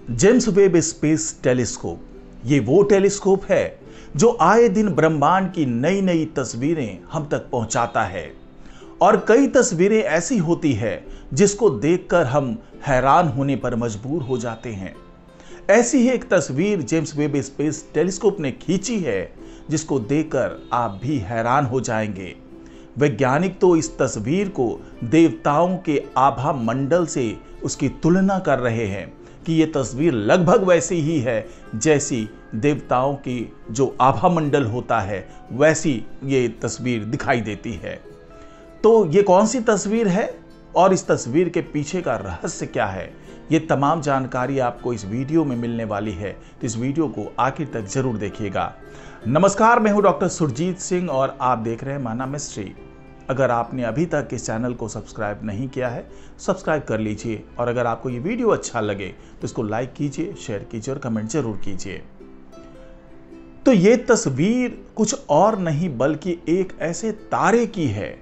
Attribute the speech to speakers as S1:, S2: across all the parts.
S1: James Webb space telescope ये वो telescope है जो आए दिन ब्रह्मांड की नई नई तस्वीरें हम तक पहुंचाता है। और कई तस्वीरें ऐसी होती है जिसको देखकर हम हैरान होने पर मजबूर हो जाते हैं। ऐसी ही एक तस्वीर जेम्स वेब स्पेस टेलीस्कोप ने खींची है जिसको देखकर आप भी हैरान हो जाएंगे। वैज्ञानिक तो इस तस्वीर को देवताओं के आभा मंडल से उसकी तुलना कर रहे हैं कि ये तस्वीर लगभग वैसी ही है जैसी देवताओं की जो आभा मंडल होता है वैसी ये तस्वीर दिखाई देती है। तो ये कौन सी तस्वीर है और इस तस्वीर के पीछे का रहस्य क्या है, ये तमाम जानकारी आपको इस वीडियो में मिलने वाली है। तो इस वीडियो को आखिर तक जरूर देखिएगा। नमस्कार, मैं हूं डॉक्टर सुरजीत सिंह और आप देख रहे हैं माना मिस्ट्री। अगर आपने अभी तक इस चैनल को सब्सक्राइब नहीं किया है, सब्सक्राइब कर लीजिए और अगर आपको ये वीडियो अच्छा लगे तो इसको लाइक कीजिए, शेयर कीजिए और कमेंट जरूर कीजिए। तो ये तस्वीर कुछ और नहीं बल्कि एक ऐसे तारे की है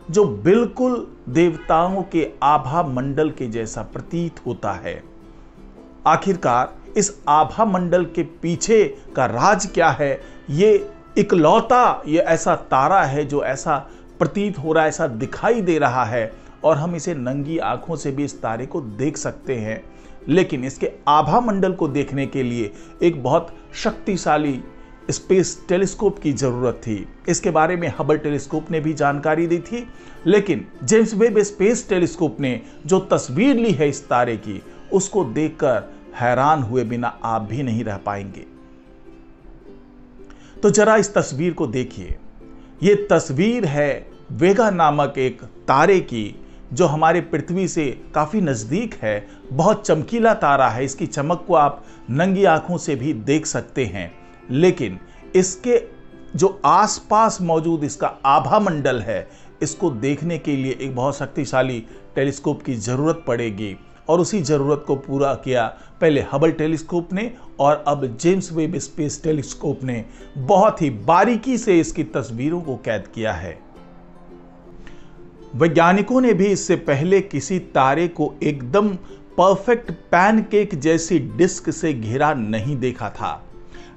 S1: जो बिल्कुल देवताओं के आभा मंडल के जैसा प्रतीत होता है। आखिरकार इस आभा मंडल के पीछे का राज क्या है? ये इकलौता ये ऐसा तारा है जो ऐसा प्रतीत हो रहा है, ऐसा दिखाई दे रहा है और हम इसे नंगी आंखों से भी इस तारे को देख सकते हैं। लेकिन इसके आभा मंडल को देखने के लिए एक बहुत शक्तिशाली स्पेस टेलीस्कोप की जरूरत थी। इसके बारे में हबल टेलीस्कोप ने भी जानकारी दी थी, लेकिन जेम्स वेब स्पेस टेलीस्कोप ने जो तस्वीर ली है इस तारे की, उसको देखकर हैरान हुए बिना आप भी नहीं रह पाएंगे। तो जरा इस तस्वीर को देखिए। ये तस्वीर है वेगा नामक एक तारे की जो हमारे पृथ्वी से काफी नजदीक है। बहुत चमकीला तारा है, इसकी चमक को आप नंगी आंखों से भी देख सकते हैं। लेकिन इसके जो आसपास मौजूद इसका आभा मंडल है, इसको देखने के लिए एक बहुत शक्तिशाली टेलीस्कोप की जरूरत पड़ेगी और उसी जरूरत को पूरा किया पहले हबल टेलीस्कोप ने और अब जेम्स वेब स्पेस टेलीस्कोप ने बहुत ही बारीकी से इसकी तस्वीरों को कैद किया है। वैज्ञानिकों ने भी इससे पहले किसी तारे को एकदम परफेक्ट पैनकेक जैसी डिस्क से घिरा नहीं देखा था।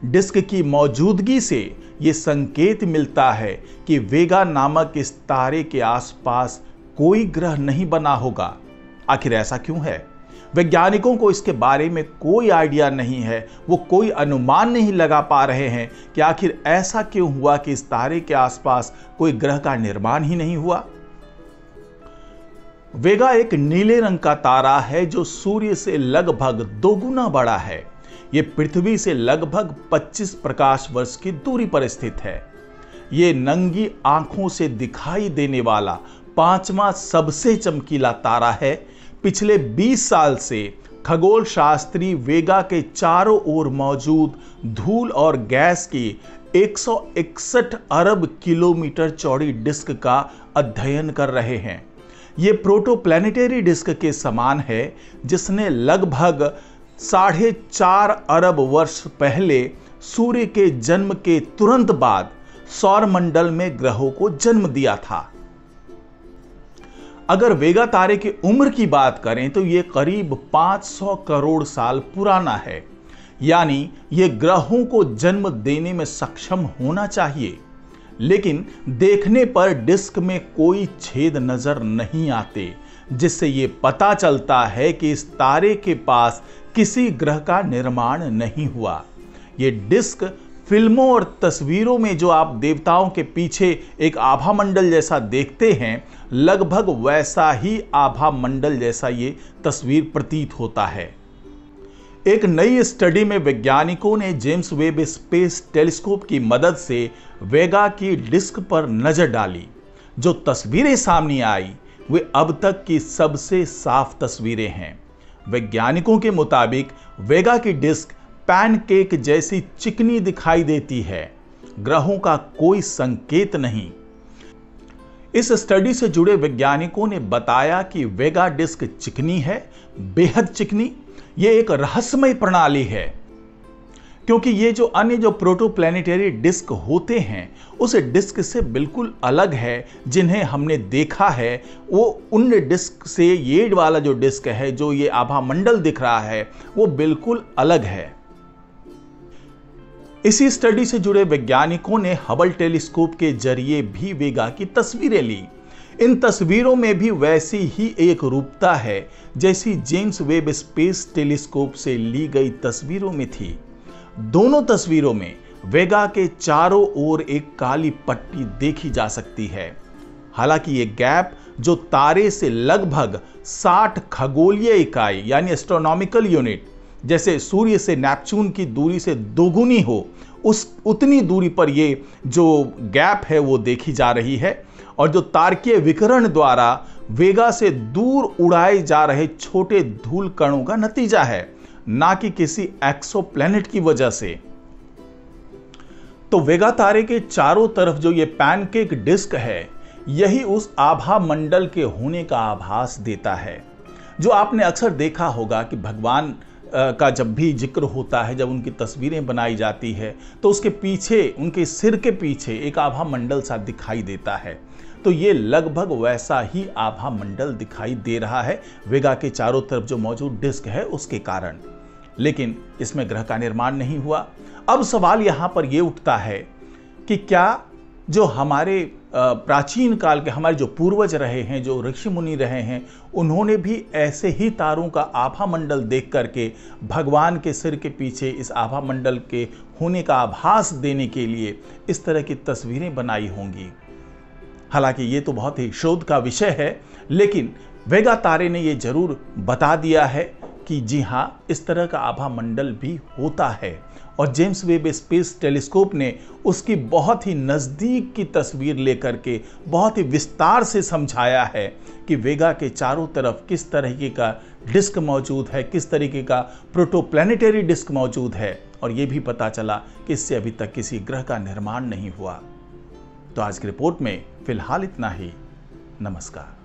S1: डिस्क की मौजूदगी से यह संकेत मिलता है कि वेगा नामक इस तारे के आसपास कोई ग्रह नहीं बना होगा। आखिर ऐसा क्यों है? वैज्ञानिकों को इसके बारे में कोई आइडिया नहीं है, वो कोई अनुमान नहीं लगा पा रहे हैं कि आखिर ऐसा क्यों हुआ कि इस तारे के आसपास कोई ग्रह का निर्माण ही नहीं हुआ। वेगा एक नीले रंग का तारा है जो सूर्य से लगभग 2 गुना बड़ा है। यह पृथ्वी से लगभग 25 प्रकाश वर्ष की दूरी पर स्थित है। यह नंगी आंखों से दिखाई देने वाला 5वां सबसे चमकीला तारा है। पिछले 20 साल से खगोल शास्त्री वेगा के चारों ओर मौजूद धूल और गैस की 161 अरब किलोमीटर चौड़ी डिस्क का अध्ययन कर रहे हैं। ये प्रोटोप्लैनेटरी डिस्क के समान है जिसने लगभग 4.5 अरब वर्ष पहले सूर्य के जन्म के तुरंत बाद सौरमंडल में ग्रहों को जन्म दिया था। अगर वेगा तारे की उम्र की बात करें तो यह करीब 500 करोड़ साल पुराना है, यानी यह ग्रहों को जन्म देने में सक्षम होना चाहिए। लेकिन देखने पर डिस्क में कोई छेद नजर नहीं आते, जिससे यह पता चलता है कि इस तारे के पास किसी ग्रह का निर्माण नहीं हुआ। यह डिस्क फिल्मों और तस्वीरों में जो आप देवताओं के पीछे एक आभा मंडल जैसा देखते हैं, लगभग वैसा ही आभा मंडल जैसा ये तस्वीर प्रतीत होता है। एक नई स्टडी में वैज्ञानिकों ने जेम्स वेब स्पेस टेलीस्कोप की मदद से वेगा की डिस्क पर नजर डाली। जो तस्वीरें सामने आई वे अब तक की सबसे साफ तस्वीरें हैं। वैज्ञानिकों के मुताबिक वेगा की डिस्क पैनकेक जैसी चिकनी दिखाई देती है। ग्रहों का कोई संकेत नहीं। इस स्टडी से जुड़े वैज्ञानिकों ने बताया कि वेगा डिस्क चिकनी है, बेहद चिकनी। यह एक रहस्यमय प्रणाली है क्योंकि ये जो अन्य जो प्रोटोप्लैनेटरी डिस्क होते हैं उस डिस्क से बिल्कुल अलग है जिन्हें हमने देखा है। वो उन डिस्क से ये वाला जो डिस्क है, जो ये आभा मंडल दिख रहा है, वो बिल्कुल अलग है। इसी स्टडी से जुड़े वैज्ञानिकों ने हबल टेलीस्कोप के जरिए भी वेगा की तस्वीरें ली। इन तस्वीरों में भी वैसी ही एक रूपता है जैसी जेम्स वेब स्पेस टेलीस्कोप से ली गई तस्वीरों में थी। दोनों तस्वीरों में वेगा के चारों ओर एक काली पट्टी देखी जा सकती है। हालांकि ये गैप जो तारे से लगभग 60 खगोलीय इकाई यानी एस्ट्रोनॉमिकल यूनिट, जैसे सूर्य से नेपच्यून की दूरी से दोगुनी हो, उतनी दूरी पर ये जो गैप है वो देखी जा रही है। और जो तारकीय विकिरण द्वारा वेगा से दूर उड़ाए जा रहे छोटे धूल कणों का नतीजा है, ना कि किसी एक्सोप्लैनेट की वजह से। तो वेगा तारे के चारों तरफ जो ये पैनकेक डिस्क है, यही उस आभा मंडल के होने का आभास देता है। जो आपने अक्सर देखा होगा कि भगवान का जब भी जिक्र होता है, जब उनकी तस्वीरें बनाई जाती है, तो उसके पीछे, उनके सिर के पीछे एक आभा मंडल सा दिखाई देता है। तो ये लगभग वैसा ही आभा मंडल दिखाई दे रहा है वेगा के चारों तरफ जो मौजूद डिस्क है उसके कारण। लेकिन इसमें ग्रह का निर्माण नहीं हुआ। अब सवाल यहां पर यह उठता है कि क्या जो हमारे प्राचीन काल के हमारे जो पूर्वज रहे हैं, जो ऋषि मुनि रहे हैं, उन्होंने भी ऐसे ही तारों का आभा मंडल देख करके भगवान के सिर के पीछे इस आभा मंडल के होने का आभास देने के लिए इस तरह की तस्वीरें बनाई होंगी। हालांकि ये तो बहुत ही शोध का विषय है, लेकिन वेगा तारे ने ये जरूर बता दिया है कि जी हाँ, इस तरह का आभा मंडल भी होता है। और जेम्स वेब स्पेस टेलीस्कोप ने उसकी बहुत ही नज़दीक की तस्वीर लेकर के बहुत ही विस्तार से समझाया है कि वेगा के चारों तरफ किस तरीके का डिस्क मौजूद है, किस तरीके का प्रोटोप्लैनेटरी डिस्क मौजूद है। और ये भी पता चला कि इससे अभी तक किसी ग्रह का निर्माण नहीं हुआ। तो आज की रिपोर्ट में फिलहाल इतना ही। नमस्कार।